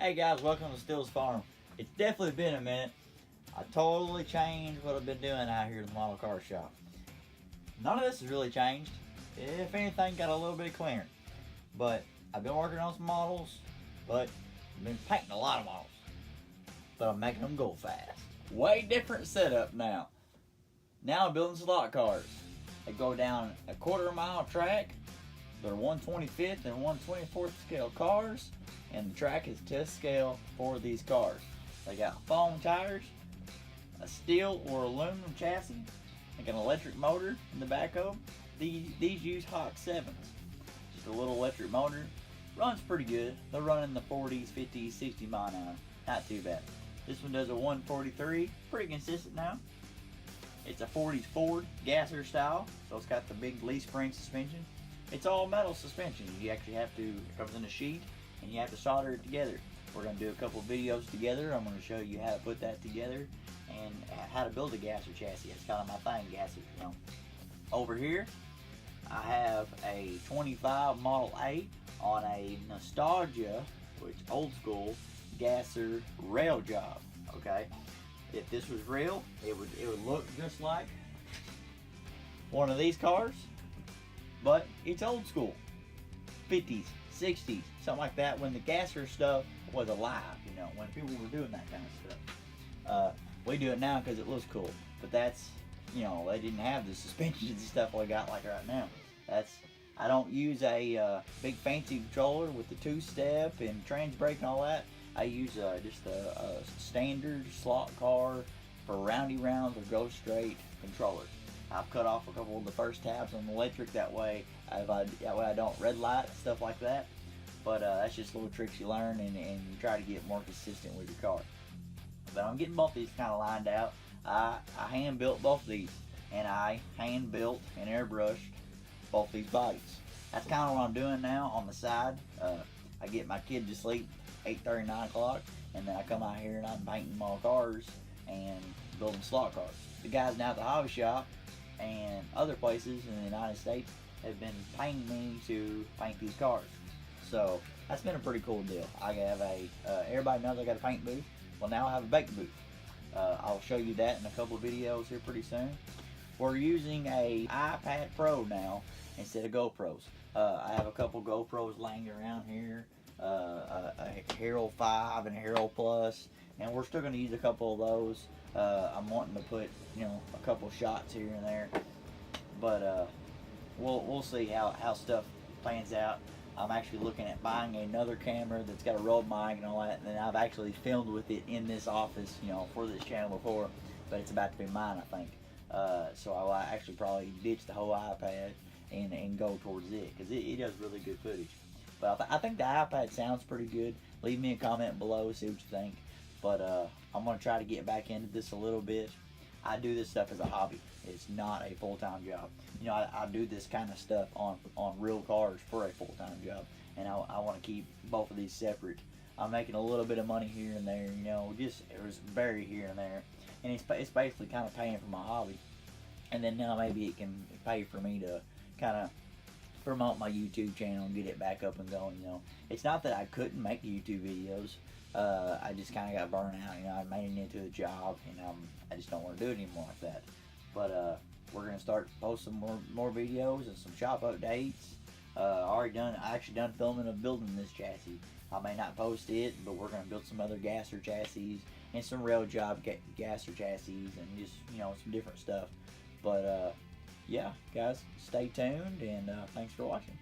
Hey guys, welcome to Stills Farm. It's definitely been a minute. I totally changed what I've been doing out here in the model car shop. None of this has really changed. If anything, got a little bit cleaner. But I've been working on some models, but I've been painting a lot of models. But I'm making them go fast. Way different setup now. Now I'm building slot cars. They go down a quarter-mile track. They're 1/25th and 1/24th scale cars, and the track is to scale for these cars. They got foam tires, a steel or aluminum chassis, like an electric motor in the back of them. These use Hawk 7s. Just a little electric motor. Runs pretty good. They're running the 40s, 50s, 60 mile an hour. Not too bad. This one does a 143. Pretty consistent now. It's a 40s Ford gasser style, so it's got the big leaf spring suspension. It's all metal suspension. You actually have to, it comes in a sheet, and you have to solder it together. We're going to do a couple videos together. I'm going to show you how to put that together and how to build a gasser chassis. That's kind of my thing, gasser. You know. Over here, I have a 25 Model 8 on a Nostalgia, which old school, gasser rail job. Okay, if this was real, it would look just like one of these cars, but it's old school, 50s, 60s, something like that, when the gasser stuff was alive, you know, when people were doing that kind of stuff. We do it now because it looks cool, but that's, you know, they didn't have the suspensions and stuff we got like right now. I don't use a big fancy controller with the two-step and trans brake and all that. I use just a standard slot car for roundy rounds or go straight controller. I've cut off a couple of the first tabs on the electric, that way I don't red light, stuff like that. But that's just little tricks you learn and you try to get more consistent with your car. But I'm getting both these kind of lined out. I hand built both of these, and I hand built and airbrushed both these bodies. That's kind of what I'm doing now on the side. I get my kid to sleep 8:30, 9 o'clock, and then I come out here and I'm painting model cars and building slot cars. The guys now at the hobby shop and other places in the United States have been paying me to paint these cars. So that's been a pretty cool deal. I have everybody knows I got a paint booth. Well, now I have a bake booth. I'll show you that in a couple of videos here pretty soon. We're using a iPad Pro now instead of GoPros. I have a couple GoPros laying around here, a Hero 5 and a Hero Plus, and we're still going to use a couple of those. I'm wanting to put, you know, a couple shots here and there, but we'll see how stuff plans out. I'm actually looking at buying another camera that's got a Rode mic and all that, and I've actually filmed with it in this office, you know, for this channel before, but it's about to be mine, I think. So I'll actually probably ditch the whole iPad and go towards it, because it does really good footage. But I think the iPad sounds pretty good. Leave me a comment below, see what you think. But I'm going to try to get back into this a little bit. I do this stuff as a hobby. It's not a full-time job. You know, I do this kind of stuff on real cars for a full-time job, and I want to keep both of these separate. I'm making a little bit of money here and there, you know, just it was very here and there, and it's basically kind of paying for my hobby. And then now maybe it can pay for me to kind of promote my YouTube channel and get it back up and going. You know, it's not that I couldn't make YouTube videos. I just kind of got burned out. You know, I made it into a job, and I just don't want to do it anymore like that. But we're gonna start posting more videos and some shop updates. I actually done filming of building this chassis. I may not post it, but we're gonna build some other gasser chassis and some rail job gasser chassis and just, you know, some different stuff. But yeah, guys, stay tuned, and thanks for watching.